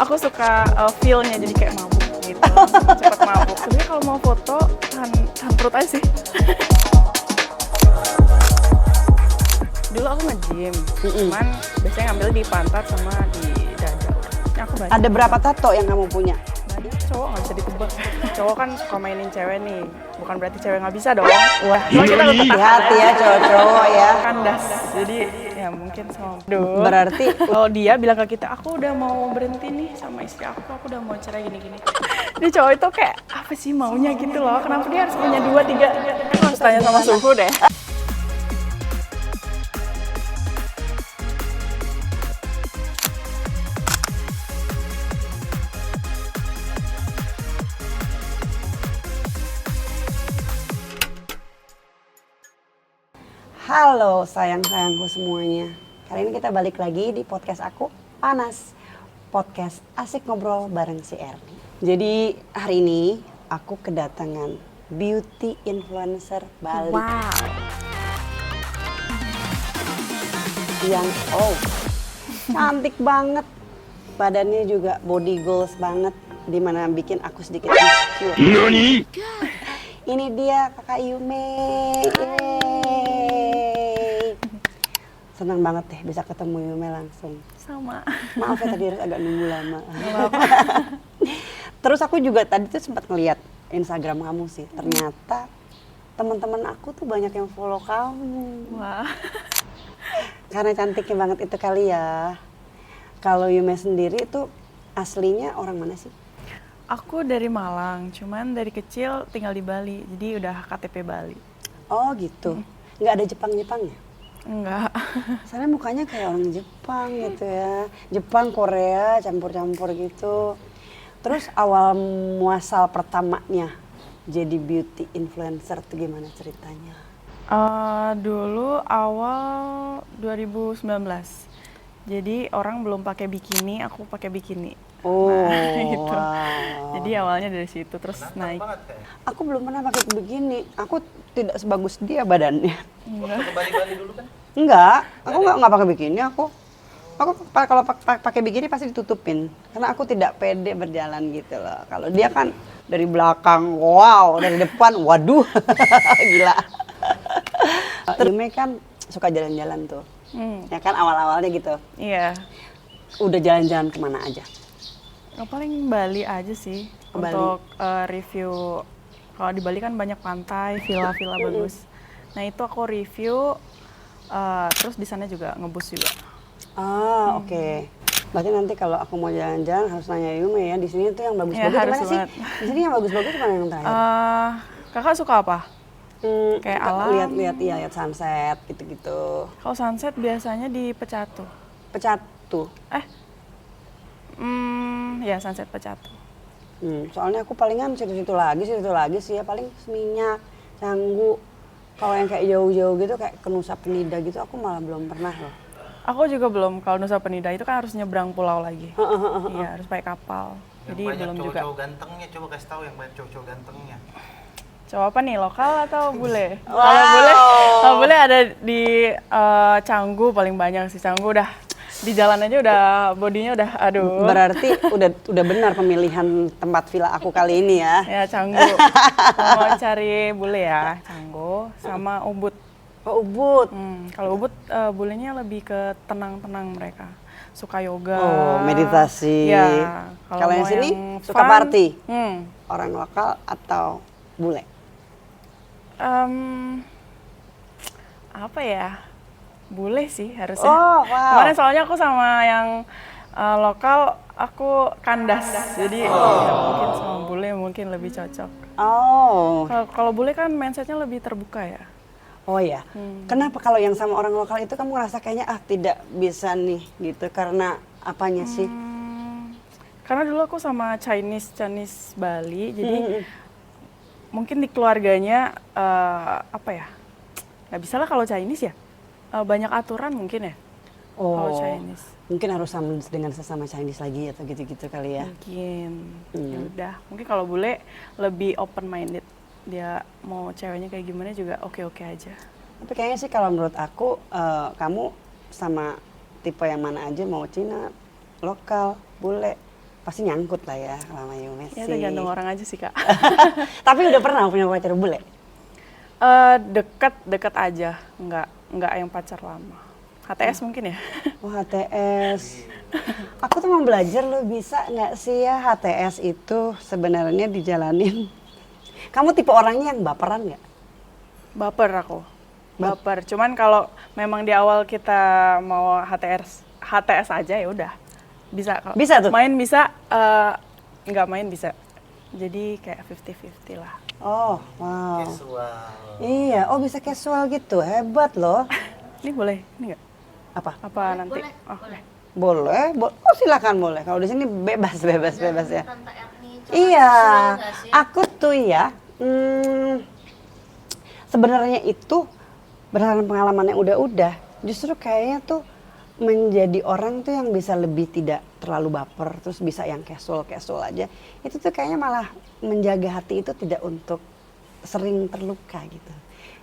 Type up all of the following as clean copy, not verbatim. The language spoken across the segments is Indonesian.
Aku suka feel-nya jadi kayak mabuk gitu, cepet mabuk. Sebenarnya kalau mau foto tahan perut aja sih. Dulu aku nge-gym, cuman biasanya ngambil di pantat sama di dada. Aku Ada berapa tato yang kamu punya? Banyak, cowok nggak bisa ditebak. Cowok kan suka mainin cewek nih, bukan berarti cewek nggak bisa dong. Wah, Cuma kita tetap hati-hati ya cowok-cowok ya. kandas, jadi ya mungkin sama. Berarti Kalau dia bilang ke kita, aku udah mau berhenti nih sama istri aku udah mau cerai gini-gini. Ini cowok itu kayak apa sih maunya gitu loh, kenapa dia harus punya 2, 3? Aku harus tanya sama suhu deh. halo sayang-sayangku semuanya. Kali ini kita balik lagi di podcast aku, Panas. Podcast asik ngobrol bareng si Erni. Jadi hari ini aku kedatangan beauty influencer Bali. Wow. Yang cantik banget. Badannya juga body goals banget, dimana bikin aku sedikit insecure. Ini dia Kakak Yume. Yeay. Senang banget deh bisa ketemu Yume langsung. Sama. Maaf ya tadi agak nunggu lama. Terus aku juga tadi tuh sempat ngeliat Instagram kamu sih. Ternyata teman-teman aku tuh banyak yang follow kamu. Wah. Karena cantiknya banget itu kali ya. Kalau Yume sendiri tuh aslinya orang mana sih? Aku dari Malang, cuman dari kecil tinggal di Bali, jadi udah KTP Bali. Oh gitu. Nggak ada Jepang-Jepangnya? Enggak. Soalnya mukanya kayak orang Jepang gitu ya. Jepang, Korea, campur-campur gitu. Terus awal muasal pertamanya jadi beauty influencer tuh gimana ceritanya? Dulu awal 2019. Jadi orang belum pakai bikini, aku pakai bikini. Oh, gitu. wow. Jadi awalnya dari situ terus naik. Aku belum pernah pakai begini. Aku tidak sebagus dia badannya. Enggak. Ke Bali dulu kan? Enggak, aku nggak pakai bikini. Aku kalau pakai bikini pasti ditutupin. Karena aku tidak pede berjalan gitu loh. Kalau dia kan dari belakang, wow, dari depan, waduh, gila. Yume kan suka jalan-jalan tuh. Ya kan awal-awalnya gitu. Iya. Udah jalan-jalan kemana aja? Paling Bali aja sih. Ke Bali. Untuk review. Kalau di Bali kan banyak pantai, villa-villa bagus. Nah itu aku review. Terus di sana juga ngebus juga. Ah, oke. Berarti nanti kalau aku mau jalan-jalan harus nanya Yume ya. Di sini tuh yang bagus-bagus Ya, harus mana sih? banget. Di sini yang bagus-bagus mana yang terakhir? Kakak suka apa? Kayak alam. Lihat sunset gitu-gitu. Kalau sunset biasanya di Pecatu. Pecatu. Ya sunset Pecatu. Soalnya aku palingan situ-situ lagi sih ya, paling Seminyak, Canggu. Kalau yang kayak jauh-jauh gitu kayak ke Nusa Penida gitu aku malah belum pernah loh. Aku juga belum. Kalau Nusa Penida itu kan harus nyebrang pulau lagi. Iya, harus pakai kapal. Yang Jadi banyak belum juga. cowok-cowok gantengnya, coba kasih tahu yang banyak cowok-cowok gantengnya. Coba apa nih, lokal atau bule? Wow. Kalau bule ada di Canggu paling banyak sih. Canggu udah di jalan aja udah bodinya udah aduh. Berarti udah benar pemilihan tempat villa aku kali ini ya. Ya Canggu. Mau cari bule ya, Canggu sama Ubud. Oh, Ubud. Kalau Ubud bulenya lebih ke tenang-tenang mereka. Suka yoga. Oh, meditasi. Ya, Kalau yang mau sini yang suka fun, party. Hmm. Orang lokal atau bule? Apa ya? Bule sih harusnya. Oh, wow. Kemarin soalnya aku sama yang lokal aku kandas. Jadi ya, mungkin sama bule mungkin lebih cocok. Oh. Kalau bule kan mindsetnya lebih terbuka ya. Oh ya. Kenapa kalau yang sama orang lokal itu kamu ngerasa kayaknya tidak bisa nih gitu karena apanya sih? Karena dulu aku sama Chinese Bali, jadi mungkin di keluarganya apa ya? Nggak bisa lah kalau Chinese ya. Banyak aturan mungkin ya. Oh. Kalau Chinese. Mungkin harus sama dengan sesama Chinese lagi atau gitu-gitu kali ya. Mungkin. Ya udah. Mungkin kalau bule lebih open minded. Dia mau ceweknya kayak gimana juga oke-oke aja. Tapi kayaknya sih kalau menurut aku kamu sama tipe yang mana aja, mau Cina, lokal, bule, pasti nyangkut lah ya sama Yume Ya sih. tergantung orang aja sih Kak. Tapi udah pernah punya pacar bule? Deket aja, nggak yang pacar lama. HTS mungkin ya. Oh HTS. Aku tuh mau belajar lo bisa nggak sih ya HTS itu sebenarnya dijalanin. Kamu tipe orangnya yang baperan nggak? Baper aku. Baper. Cuman kalau memang di awal kita mau HTS aja ya udah. Bisa kalau Bisa tuh? main bisa, nggak main bisa. Jadi kayak 50-50 lah. Oh wow. Casual. Iya, oh bisa casual gitu, hebat loh. Ini boleh? Ini nggak? Apa? Apa nanti? Boleh, Oh, boleh. Boleh, oh silakan boleh. Kalau di sini bebas ya. Tante Erni, Iya, nggak sih? aku tuh ya, sebenarnya itu berdasarkan pengalaman yang udah-udah, justru kayaknya tuh menjadi orang tuh yang bisa lebih tidak terlalu baper, terus bisa yang casual aja. Itu tuh kayaknya malah menjaga hati itu tidak untuk sering terluka gitu.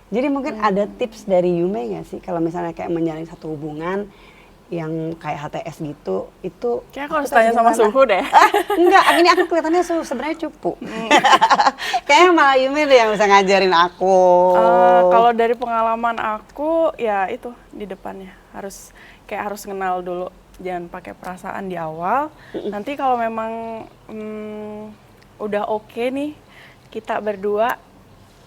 Jadi mungkin ada tips dari Yume nggak sih kalau misalnya kayak menjalin satu hubungan yang kayak HTS gitu, itu Kayaknya aku harus tanya sama gimana? suhu deh. Enggak, ini aku kelihatannya sebenarnya cupu. Kayaknya malah Yume deh yang bisa ngajarin aku. Kalau dari pengalaman aku ya itu di depannya harus kenal dulu, jangan pakai perasaan di awal. Nanti kalau memang udah oke nih kita berdua,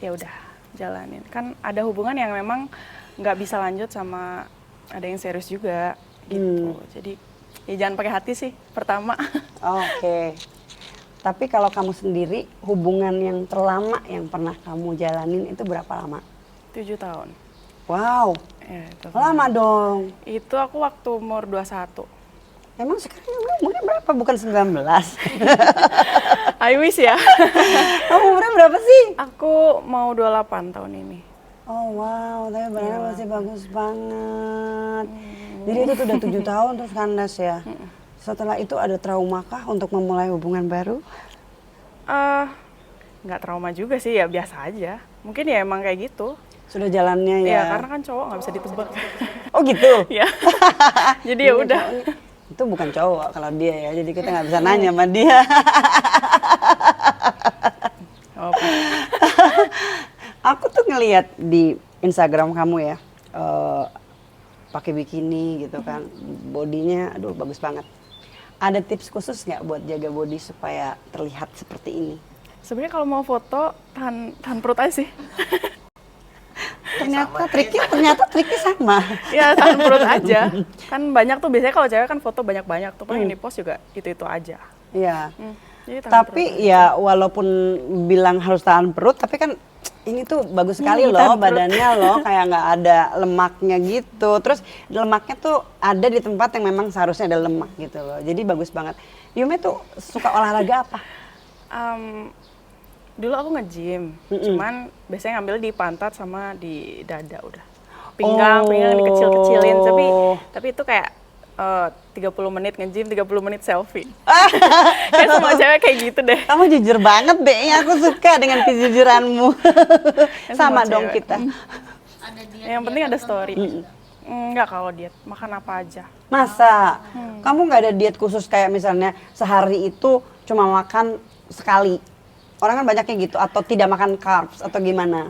ya udah jalanin. Kan ada hubungan yang memang nggak bisa lanjut sama ada yang serius juga gitu. Jadi ya jangan pakai hati sih pertama. Oke. Tapi kalau kamu sendiri, hubungan yang terlama yang pernah kamu jalanin itu berapa lama? 7 tahun. Wow, Ya, itu. lama dong. Itu aku waktu umur 21. Emang sekarang umurnya berapa? Bukan 19. I wish ya. Kamu umurnya berapa sih? Aku mau 28 tahun ini. Oh wow, tapi badannya masih bagus banget. Jadi itu tuh udah 7 tahun terus kandas ya. Setelah itu ada trauma kah untuk memulai hubungan baru? Nggak trauma juga sih, ya biasa aja. Mungkin ya emang kayak gitu. Sudah jalannya Ya, ya? karena kan cowok nggak bisa ditebak. Oh gitu? Ya. Jadi ya Ini udah. cowoknya- Itu bukan cowok kalau dia ya, jadi kita nggak bisa nanya sama dia. Oh, Aku tuh ngelihat di Instagram kamu ya, pakai bikini gitu kan, bodinya aduh bagus banget. Ada tips khusus nggak buat jaga body supaya terlihat seperti ini? sebenarnya kalau mau foto tahan perut aja sih. Ternyata triknya sama. Ya tahan perut aja. Kan banyak tuh biasanya kalau cewek kan foto banyak-banyak tuh paling di post juga itu aja. Iya. Jadi tahan Tapi perut aja. ya walaupun bilang harus tahan perut, tapi kan ini tuh bagus sekali loh tahan perut. badannya loh, kayak nggak ada lemaknya gitu. Terus lemaknya tuh ada di tempat yang memang seharusnya ada lemak gitu loh. Jadi bagus banget. Yume tuh suka olahraga apa? Dulu aku nge-gym, cuman biasanya ngambil di pantat sama di dada udah. Oh. Pinggang dikecil-kecilin, tapi itu kayak 30 menit nge-gym, 30 menit selfie. Kayak semua cewek kayak gitu deh. Kamu jujur banget deh, aku suka dengan kejujuranmu. Sama semua dong cewek. kita. Ada diet Yang penting ada story. Enggak kalau diet, makan apa aja. Masa? Kamu nggak ada diet khusus kayak misalnya sehari itu cuma makan sekali? Orang kan banyaknya gitu, atau tidak makan carbs, atau gimana?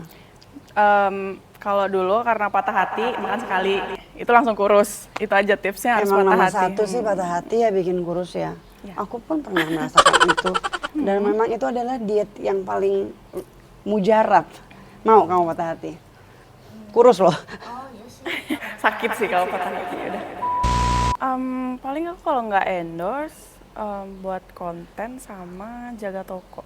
Kalau dulu karena patah hati makan sekali, itu langsung kurus. Itu aja tipsnya harus Emang patah nomor hati. satu sih patah hati ya bikin kurus ya. Ya. Aku pun pernah merasakan itu. Dan memang itu adalah diet yang paling mujarab. Mau kamu patah hati? Kurus loh. Oh iya sih. Sakit sih kalau patah hati udah. Paling aku kalau nggak endorse buat konten sama jaga toko.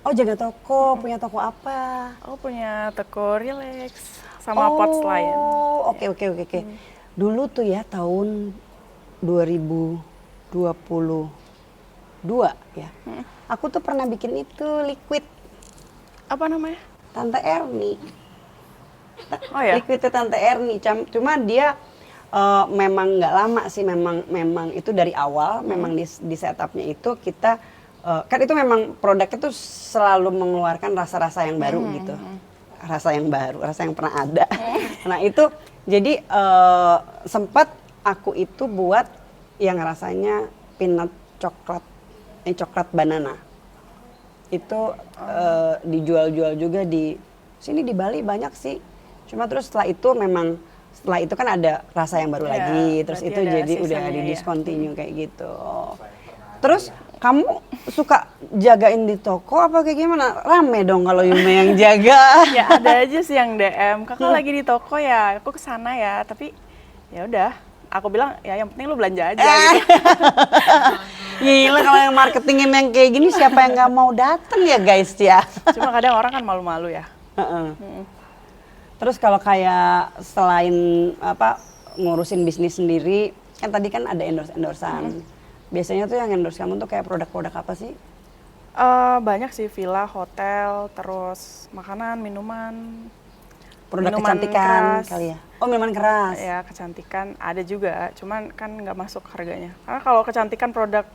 Oh jaga toko, punya toko apa? Aku punya toko Relax sama Pots lain. Oh, oke. Dulu tuh ya tahun 2022 ya. Aku tuh pernah bikin itu liquid Apa namanya? Tante Erni. Oh ya. Liquid Tante Erni. Cuma dia memang nggak lama sih, memang itu dari awal, memang di setupnya itu kita kan itu memang produknya tuh selalu mengeluarkan rasa-rasa yang baru gitu, rasa yang baru, rasa yang pernah ada. Nah itu jadi sempat aku itu buat yang rasanya peanut coklat Ini coklat banana. Itu dijual-jual juga di sini di Bali banyak sih. Cuma terus setelah itu kan ada rasa yang baru Iya, lagi, terus berarti itu ada jadi udah seasonnya di ya. discontinue kayak gitu. Terus kamu suka jagain di toko apa kayak gimana? Rame dong kalau Yume yang jaga. Ya ada aja sih yang DM, kakak lagi di toko ya, aku kesana ya, tapi ya udah, aku bilang ya yang penting lu belanja aja gitu. Gila kalau yang marketingin yang kayak gini siapa yang nggak mau dateng ya guys ya. Cuma kadang orang kan malu-malu ya. Heeh. Terus kalau kayak selain apa ngurusin bisnis sendiri, kan tadi kan ada endorse-endorsean. Biasanya tuh yang endorse kamu tuh kayak produk-produk apa sih? Banyak sih, villa, hotel, terus makanan, minuman. Produk Minuman kecantikan keras. kali ya? Oh minuman keras. Ya kecantikan ada juga, cuman kan nggak masuk harganya. Karena kalau kecantikan produk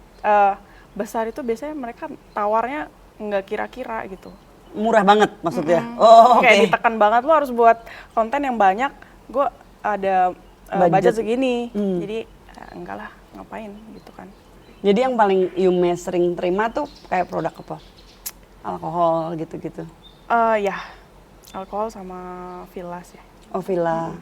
besar itu biasanya mereka tawarnya nggak kira-kira gitu. Murah banget maksudnya? Oh oke. Kayak ditekan banget, lo harus buat konten yang banyak. Gue ada budget segini, jadi enggak lah, ngapain gitu kan. Jadi yang paling Yume sering terima tuh kayak produk apa? Alkohol gitu-gitu? Ya, alkohol sama villa sih. Oh villa.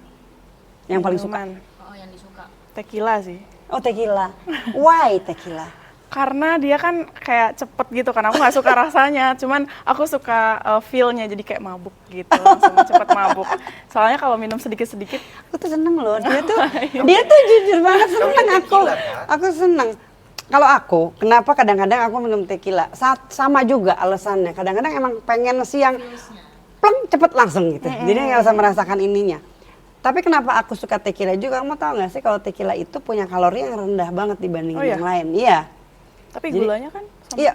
Yang paling suka? Minuman. Oh, yang disuka. Tequila sih. Oh tequila. Why tequila? Karena dia kan kayak cepet gitu kan, aku nggak suka rasanya, cuman aku suka feel-nya, jadi kayak mabuk gitu, langsung cepet mabuk. Soalnya kalau minum sedikit-sedikit, Aku tuh seneng loh, dia tuh jujur banget seneng aku. tequila, kan? Aku seneng. Kalau aku, kenapa kadang-kadang aku minum tequila? Sama juga alasannya. Kadang-kadang emang pengen siang, pleng cepet langsung gitu. Jadi nggak usah merasakan ininya. Tapi kenapa aku suka tequila juga? Kamu tahu nggak sih kalau tequila itu punya kalori yang rendah banget dibanding Oh, iya? yang lain? Iya. tapi Jadi- gulanya kan sama. Iya,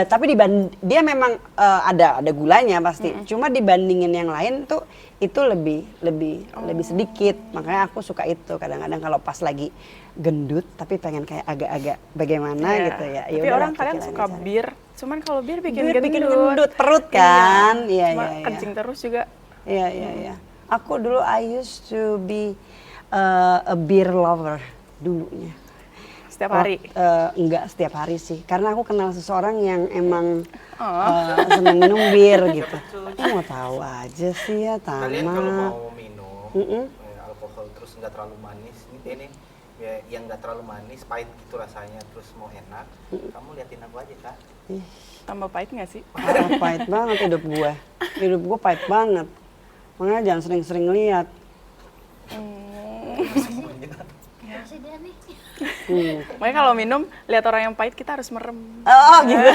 tapi dia memang ada gulanya pasti. Cuma dibandingin yang lain tuh itu lebih sedikit. Makanya aku suka itu kadang-kadang kalau pas lagi gendut tapi pengen kayak agak-agak bagaimana Iya. gitu ya. Tapi orang kadang suka bir, cuman kalau bir bikin Bir gendut. bikin gendut perut kan. Iya, Cuma iya, iya. kencing terus juga. Iya, iya, iya. Aku dulu I used to be a beer lover dulunya. Setiap hari. Enggak setiap hari sih, karena aku kenal seseorang yang emang senang minum bir gitu. Aku mau tahu aja sih ya, Kalian kalau Tama. mau minum alkohol terus nggak terlalu manis, ini ya, yang nggak terlalu manis, pahit gitu rasanya, terus mau enak, kamu liatin aku aja Kak. Tambah pahit nggak sih? Pahit banget hidup gue. Hidup gue pahit banget. Makanya jangan sering-sering lihat. Gimana sih dia nih? Makanya kalau minum, lihat orang yang pahit kita harus merem. Oh gitu.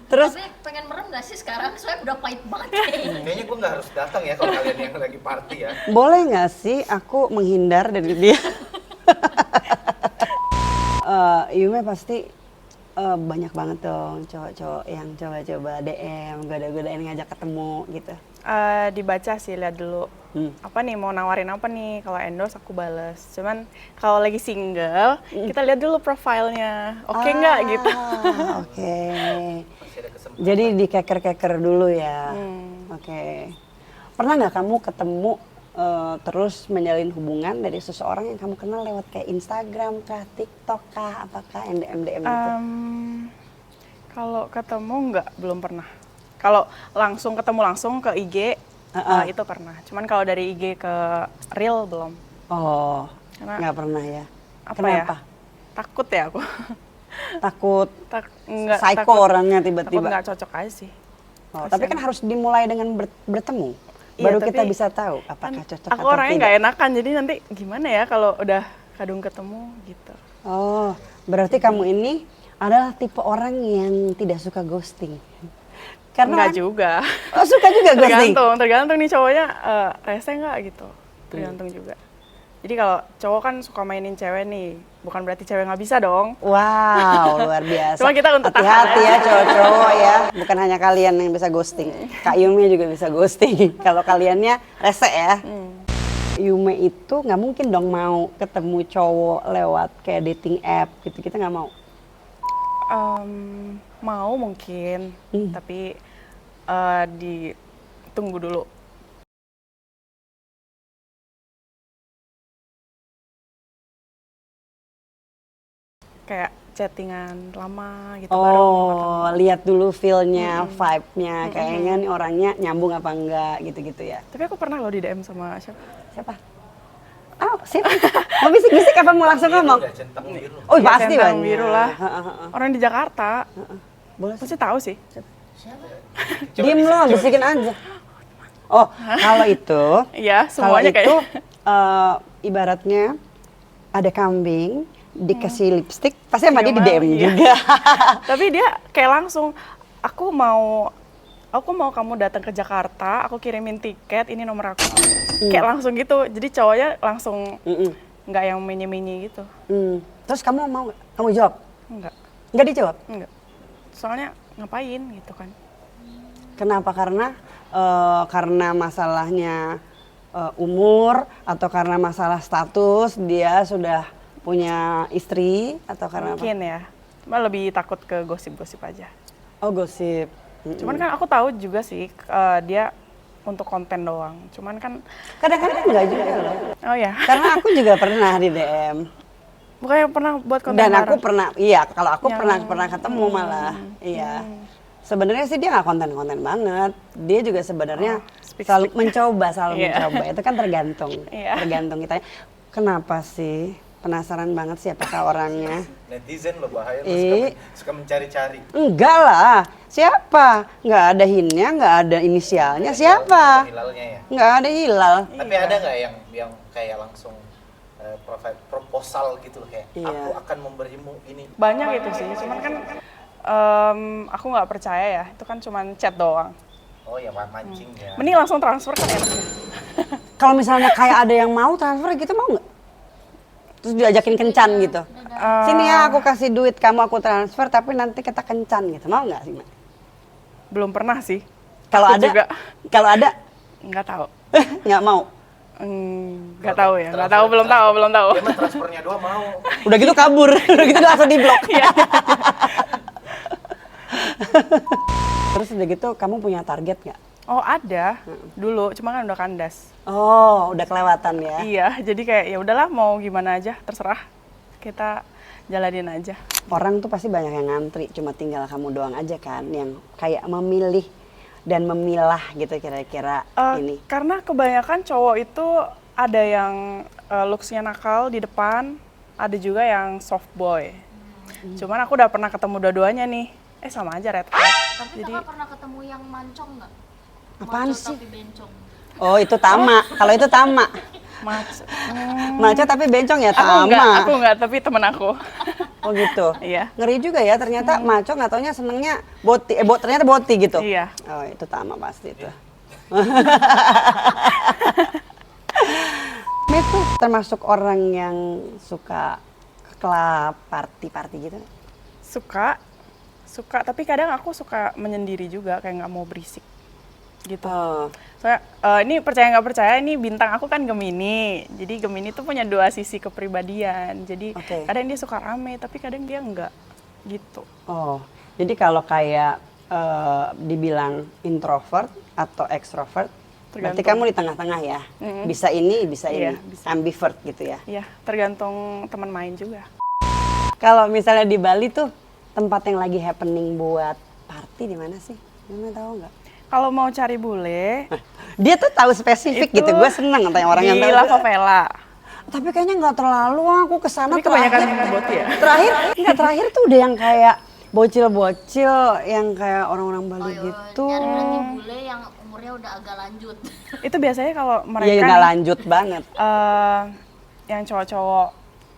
Terus Tapi pengen merem gak sih sekarang? Soalnya udah pahit banget. Kayaknya gue nggak harus datang ya kalau kalian yang lagi party ya. boleh nggak sih aku menghindar dari dia? Yume pasti banyak banget dong cowok-cowok yang coba-coba DM, goda-godain ngajak ketemu gitu. Dibaca sih, lihat dulu. Apa nih, mau nawarin apa nih? Kalau endorse aku bales. Cuman kalau lagi single, kita lihat dulu profilnya. Oke nggak gitu. Oke. Masih ada kesempatan. Jadi dikeker-keker dulu ya. Oke. Pernah nggak kamu ketemu terus menjalin hubungan dari seseorang yang kamu kenal lewat kayak Instagram kah, TikTok kah, apakah yang DM gitu? Kalau ketemu nggak, belum pernah. Kalau langsung ketemu langsung ke IG, itu pernah. Cuman kalau dari IG ke real belum. Oh, Karena- nggak pernah ya. Apa Kenapa? ya? Takut ya aku. Takut Nggak, psycho takut- orangnya Takut tiba-tiba. nggak cocok aja sih. Oh, tapi kan harus dimulai dengan bertemu. Iya, Baru tapi kita bisa tahu apakah cocok Aku atau orangnya tidak. nggak enakan, jadi nanti gimana ya kalau udah kadung ketemu gitu. Oh, berarti kamu ini adalah tipe orang yang tidak suka ghosting. Enggak juga. Oh, suka juga ghosting. Tergantung nih cowoknya rese nggak gitu. Tergantung juga. Jadi kalau cowok kan suka mainin cewek nih, bukan berarti cewek nggak bisa dong. Wow, luar biasa. Cuma kita untuk hati-hati tahan ya aja. cowok-cowok ya. Bukan hanya kalian yang bisa ghosting. Kak Yume juga bisa ghosting. Kalau kaliannya rese ya. Yume itu nggak mungkin dong mau ketemu cowok lewat kayak dating app gitu. Kita nggak mau. Mau mungkin, tapi ditunggu dulu. kayak chattingan lama gitu baru mau ketemu. Oh, lihat dulu feel-nya, vibe-nya, kayaknya nih orangnya nyambung apa enggak gitu-gitu ya. Tapi aku pernah loh di DM sama siapa? Siapa? Oh, siapa? Mau bisik-bisik apa mau langsung ngomong? Udah centang biru. Oh, Ya, pasti centang banyak. biru lah. Heeh. Orang di Jakarta. Boleh Pasti tahu sih. Siapa? Diem lo, bisikin aja. Oh, kalau itu, Iya, kalau semuanya itu kayak. ibaratnya ada kambing dikasih lipstick, pasti sama dia di Nggak DM mau, iya. juga. Tapi dia kayak langsung, aku mau kamu datang ke Jakarta, aku kirimin tiket, ini nomor aku. Kayak langsung gitu. Jadi cowoknya langsung nggak yang menye-menye gitu. Terus kamu mau nggak? Kamu jawab? Enggak, Nggak dijawab? enggak. Soalnya ngapain gitu kan. Kenapa? Karena masalahnya umur atau karena masalah status dia sudah punya istri atau karena Mungkin ya. Cuma lebih takut ke gosip-gosip aja. apa? Oh, gosip. Cuman kan aku tahu juga sih dia untuk konten doang. Cuman kan, Kadang-kadang enggak juga loh. oh ya, Karena aku juga pernah di DM. bukannya pernah buat konten Dan aku bareng? pernah, iya kalau aku Yang- pernah ketemu malah, iya. Sebenarnya sih dia nggak konten-konten banget. Dia juga sebenarnya speak- selalu mencoba, selalu Iya. mencoba. Itu kan tergantung, Iya. tergantung kitanya. Kenapa sih? Penasaran banget sih apakah orangnya? Netizen lo bahaya lo suka mencari-cari. Enggak lah, siapa? Nggak ada hinnya, nggak ada inisialnya, siapa? Hilalnya ya. Nggak ada hilal. Tapi ada nggak yang kayak langsung proposal gitu loh, kayak Iya. aku akan memberimu ini. Banyak itu sih. Cuman kan aku nggak percaya ya. Itu kan cuman chat doang. Oh ya mancing ya. Mending langsung transfer kan enak. Kalau misalnya kayak ada yang mau transfer gitu mau nggak? Terus diajakin kencan gitu. Sini ya aku kasih duit kamu aku transfer tapi nanti kita kencan gitu. Mau nggak sih, Mak? Belum pernah sih. Kalau Aku ada, juga. kalau ada Nggak tahu. nggak mau. Nggak tahu ya. Nggak tahu, belum tahu. Dia mah transfernya doang mau. Udah gitu kabur, udah gitu langsung di blok. Iya. Terus udah gitu kamu punya target nggak? Oh ada dulu, cuma kan udah kandas. Oh, udah kelewatan ya. Iya, jadi kayak ya udahlah mau gimana aja, terserah. Kita jalanin aja. Orang tuh pasti banyak yang ngantri, cuma tinggal kamu doang aja kan yang kayak memilih dan memilah gitu kira-kira ini. Karena kebanyakan cowok itu ada yang looks-nya nakal di depan, ada juga yang soft boy. Cuman aku udah pernah ketemu dua-duanya nih. Sama aja red flag. Tapi kakak pernah ketemu yang mancong nggak? Apaan Maco sih? tapi bencong. Oh, itu tama. Kalau itu tama. Maco. Maco tapi bencong ya tama. Aku enggak, tapi temen aku. Oh gitu. Iya. Ngeri juga ya ternyata maco nggak taunya senengnya boti, ternyata boti gitu. Iya. Oh itu tama pasti itu. Met tuh termasuk orang yang suka ke klub, party gitu. Suka, tapi kadang aku suka menyendiri juga, kayak nggak mau berisik gitu. Oh. Soalnya ini percaya nggak percaya, ini bintang aku kan Gemini. Jadi Gemini tuh punya dua sisi kepribadian. Jadi Oke. kadang dia suka rame, tapi kadang dia enggak gitu. Oh, jadi kalau kayak dibilang introvert atau extrovert, berarti Tergantung. kamu di tengah-tengah ya. Bisa ini, bisa Iya, ini. bisa. Ambivert gitu ya. Iya, tergantung teman main juga. Kalau misalnya di Bali tuh tempat yang lagi happening buat party di mana sih? Kamu tahu nggak? Kalau mau cari bule, Dia tuh tahu spesifik Itu gitu. Gue seneng tanya orang yang di tahu. La Favela. Tapi kayaknya nggak terlalu. Aku kesana Tapi kebanyakan terakhir. boti ya? Terakhir tuh udah yang kayak bocil-bocil yang kayak orang-orang Bali Oh, gitu. nyari berarti bule yang umurnya udah agak lanjut. Itu biasanya kalau mereka Iya nggak lanjut banget. yang cowok-cowok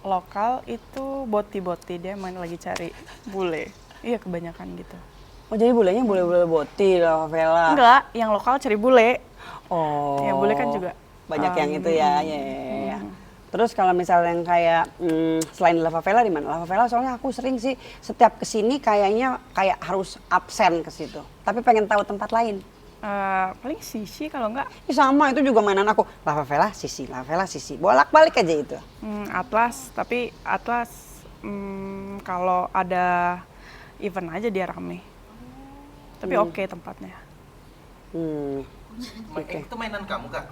lokal itu boti-boti, dia main lagi cari bule. Iya, kebanyakan gitu. Oh jadi bulenya bule-bule boti La Favela. Enggak, yang lokal cari bule. Oh. Ya, bule kan juga, banyak yang itu ya. Ya. Terus kalau misalnya yang kayak selain La Favela di mana? La Favela soalnya aku sering sih setiap kesini kayaknya kayak harus absen ke situ. Tapi pengen tahu tempat lain. Paling Sisi kalau enggak Ih, sama itu juga mainan aku. La Favela Sisi, La Favela Sisi. Bolak-balik aja itu. Atlas, tapi Atlas kalau ada event aja dia rame. Tapi oke tempatnya. Hmm. Itu mainan kamu kak?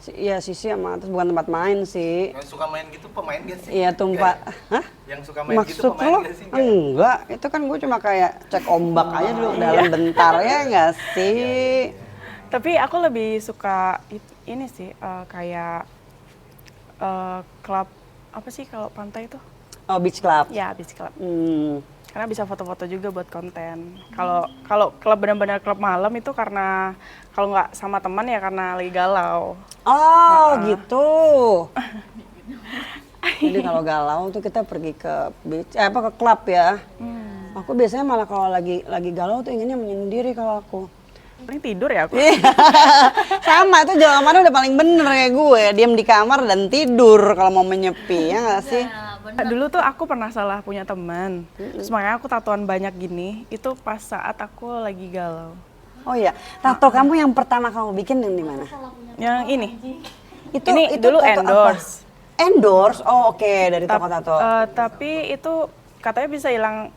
Iya Sisi sama terus bukan tempat main sih. Yang suka main gitu pemain gak sih? Iya tumpah. Hah? Yang suka main gitu Maksud pemain lo? gak sih? Enggak, itu kan gue cuma kayak cek ombak aja dulu dalam bentar ya nggak sih? Tapi aku lebih suka ini sih kayak klub apa sih kalau pantai itu? Oh beach club. Ya, beach club. Hmm. Karena bisa foto-foto juga buat konten. Kalau klub benar-benar klub malam itu karena kalau nggak sama teman ya karena lagi galau. Oh gitu. Jadi kalau galau tuh kita pergi ke beach, ke klub ya. Aku biasanya malah kalau lagi galau tuh inginnya menyendiri kalau aku. Paling tidur ya aku. Sama itu jawabannya udah paling bener kayak gue, diam di kamar dan tidur kalau mau menyepi ya nggak sih? Ya, bener. Dulu tuh aku pernah salah punya teman. Terus makanya aku tatoan banyak gini. Itu pas saat aku lagi galau. Oh iya, tato kamu yang pertama kamu bikin yang di mana? Yang ini. Itu dulu tato endorse. apa? Endorse? Oh oke, dari toko tato. Tapi itu katanya bisa hilang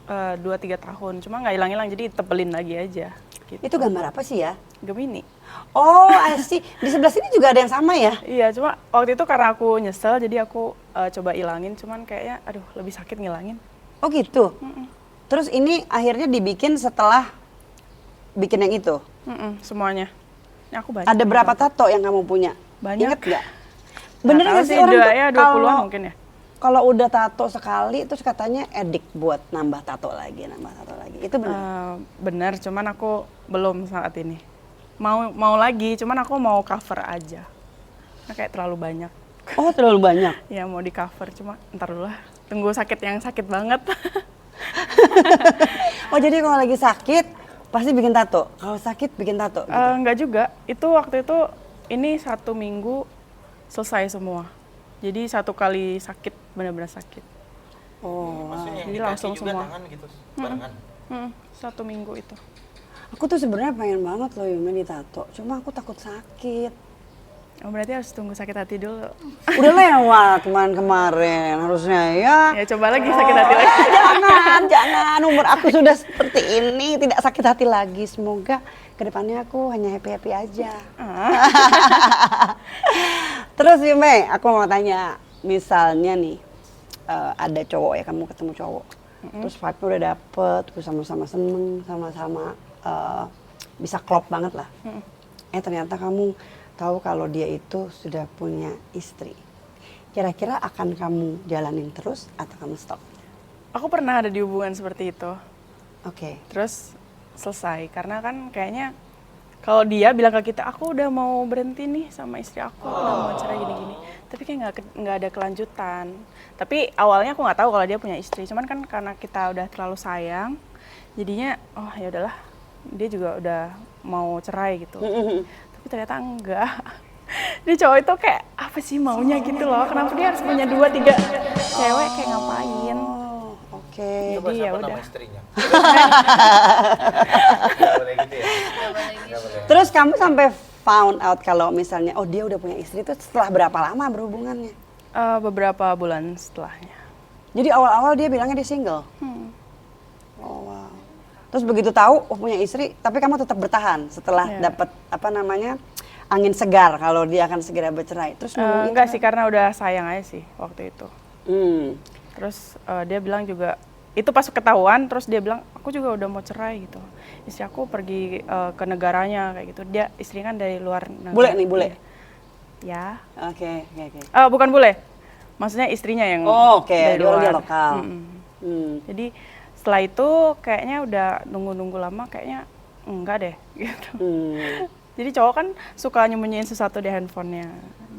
2-3 tahun. Cuma nggak hilang-hilang jadi tebelin lagi aja. Gitu. Itu gambar apa sih ya? Gemini. Oh, I see. Di sebelah sini juga ada yang sama ya? Iya, cuma waktu itu karena aku nyesel jadi aku coba ilangin. Cuman kayaknya aduh lebih sakit ngilangin. Oh gitu. Terus ini akhirnya dibikin setelah bikin yang itu. Semuanya. Ini aku banyak. Ada berapa tato yang kamu punya? Banyak. Ingat nggak? Nggak Bener tahu nggak sih sih, orang tuh ya 20-an mungkin ya. kalau udah tato sekali terus katanya edik buat nambah tato lagi. Itu benar. Bener, cuman aku belum saat ini. Mau lagi, cuman aku mau cover aja. Nah, kayak terlalu banyak. Oh, terlalu banyak. Ya mau di cover, cuma ntar dulu lah. Tunggu sakit yang sakit banget. Oh, jadi kalau lagi sakit pasti bikin tato. Kalau sakit bikin tato gitu. Enggak juga. Itu waktu itu ini 1 minggu selesai semua. Jadi 1 kali sakit benar-benar sakit. Oh. Maksudnya yang Jadi di kaki langsung juga semua. tangan gitu barengan. 1 minggu itu. Aku tuh sebenarnya pengen banget loh Yume ditato, cuma aku takut sakit. Oh, berarti harus tunggu sakit hati dulu. Udah lewat kemarin harusnya ya. Ya coba lagi sakit hati lagi. Jangan, umur aku sudah seperti ini, tidak sakit hati lagi. Semoga kedepannya aku hanya happy-happy aja. Terus Yume, aku mau tanya, misalnya nih ada cowok ya, kamu ketemu cowok, terus vibe-nya udah dapet, terus sama-sama seneng, sama-sama bisa klop banget lah. Ternyata kamu tahu kalau dia itu sudah punya istri. Kira-kira akan kamu jalanin terus atau kamu stop? Aku pernah ada di hubungan seperti itu. Oke. Terus selesai karena kan kayaknya kalau dia bilang ke kita aku udah mau berhenti nih sama istri aku udah mau cerai gini-gini, tapi kayak nggak ada kelanjutan. Tapi awalnya aku nggak tahu kalau dia punya istri, cuman kan karena kita udah terlalu sayang jadinya oh ya udahlah, dia juga udah mau cerai gitu. Tapi ternyata enggak. Dia cowok itu kayak apa sih maunya gitu loh, kenapa dia harus punya 2-3 cewek kayak ngapain. Oh, oke. Coba Jadi ya siapa udah. nama istrinya? Nggak boleh gitu ya? Nggak boleh. Terus kamu sampai found out kalau misalnya oh dia udah punya istri itu setelah berapa lama berhubungannya? Beberapa bulan setelahnya. Jadi awal-awal dia bilangnya dia single. Oh wow. Terus begitu tahu oh punya istri, tapi kamu tetap bertahan setelah Iya. dapat apa namanya angin segar kalau dia akan segera bercerai. Terus Enggak sih, karena udah sayang aja sih waktu itu. Hmm. Terus dia bilang juga, itu pas ketahuan, terus dia bilang, aku juga udah mau cerai gitu. Istri aku pergi ke negaranya kayak gitu. Dia istri kan dari luar negara. Bule nih, bule. Ya. Oke. Bukan bule. Maksudnya istrinya yang Oh, oke. dari Dia luar. lokal. Jadi setelah itu kayaknya udah nunggu-nunggu lama, kayaknya enggak deh gitu. Jadi cowok kan suka nyembunyiin sesuatu di handphonenya.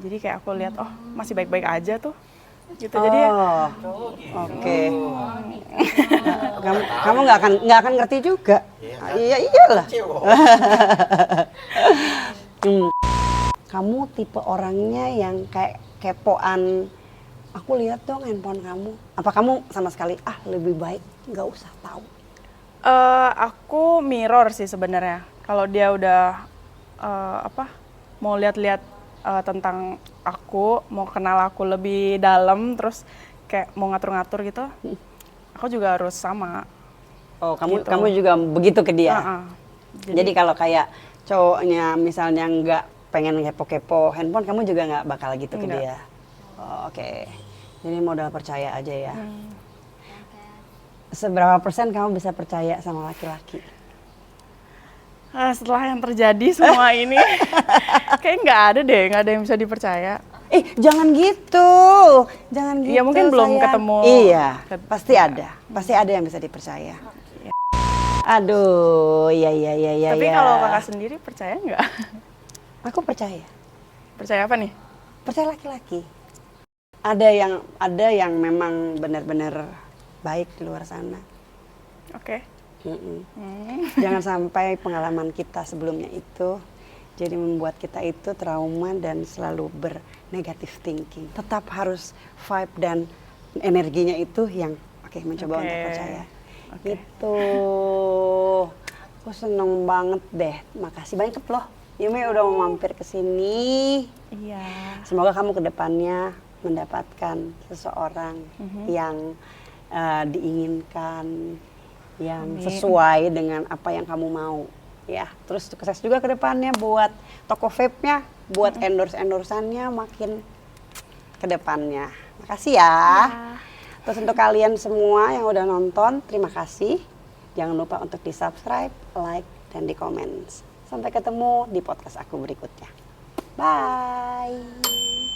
Jadi kayak aku lihat, oh masih baik-baik aja tuh. Gitu. Jadi Oh, Cowok gitu. oke. Kamu nggak akan ngerti juga. Iya iyalah. Cewek. Kamu tipe orangnya yang kayak kepoan. Aku lihat dong handphone kamu. Apa kamu sama sekali lebih baik nggak usah tahu. aku mirror sih sebenarnya. Kalau dia udah mau lihat-lihat tentang aku, mau kenal aku lebih dalam, terus kayak mau ngatur-ngatur gitu, aku juga harus sama. Oh, kamu Gitu. kamu juga begitu ke dia. Uh-uh. Jadi kalau kayak cowoknya misalnya nggak pengen kepo-kepo handphone, kamu juga nggak bakal gitu ke Nggak. dia. Oh, oke. Jadi modal percaya aja ya. Seberapa persen kamu bisa percaya sama laki-laki? Setelah yang terjadi semua ini, kayak nggak ada yang bisa dipercaya. Jangan gitu. Jangan gitu. Iya, mungkin belum sayang. ketemu. Iya, pasti ada. Pasti ada yang bisa dipercaya. Aduh, iya. Tapi kalau kakak sendiri percaya nggak? Aku percaya. Percaya apa nih? Percaya laki-laki. Ada yang memang benar-benar baik di luar sana. Oke. Jangan sampai pengalaman kita sebelumnya itu jadi membuat kita itu trauma dan selalu bernegatif thinking. Tetap harus vibe dan energinya itu yang mencoba untuk percaya. Gitu. Aku seneng banget deh. Makasih banyak loh Yumi udah mau mampir ke sini. Iya. Semoga kamu ke depannya mendapatkan seseorang yang diinginkan, yang sesuai dengan apa yang kamu mau. Ya, terus sukses juga ke depannya buat toko vape-nya, buat endorse-endorsannya makin ke depannya. Makasih ya. Terus untuk kalian semua yang udah nonton, terima kasih. Jangan lupa untuk di-subscribe, like, dan di-comment. Sampai ketemu di podcast aku berikutnya. Bye.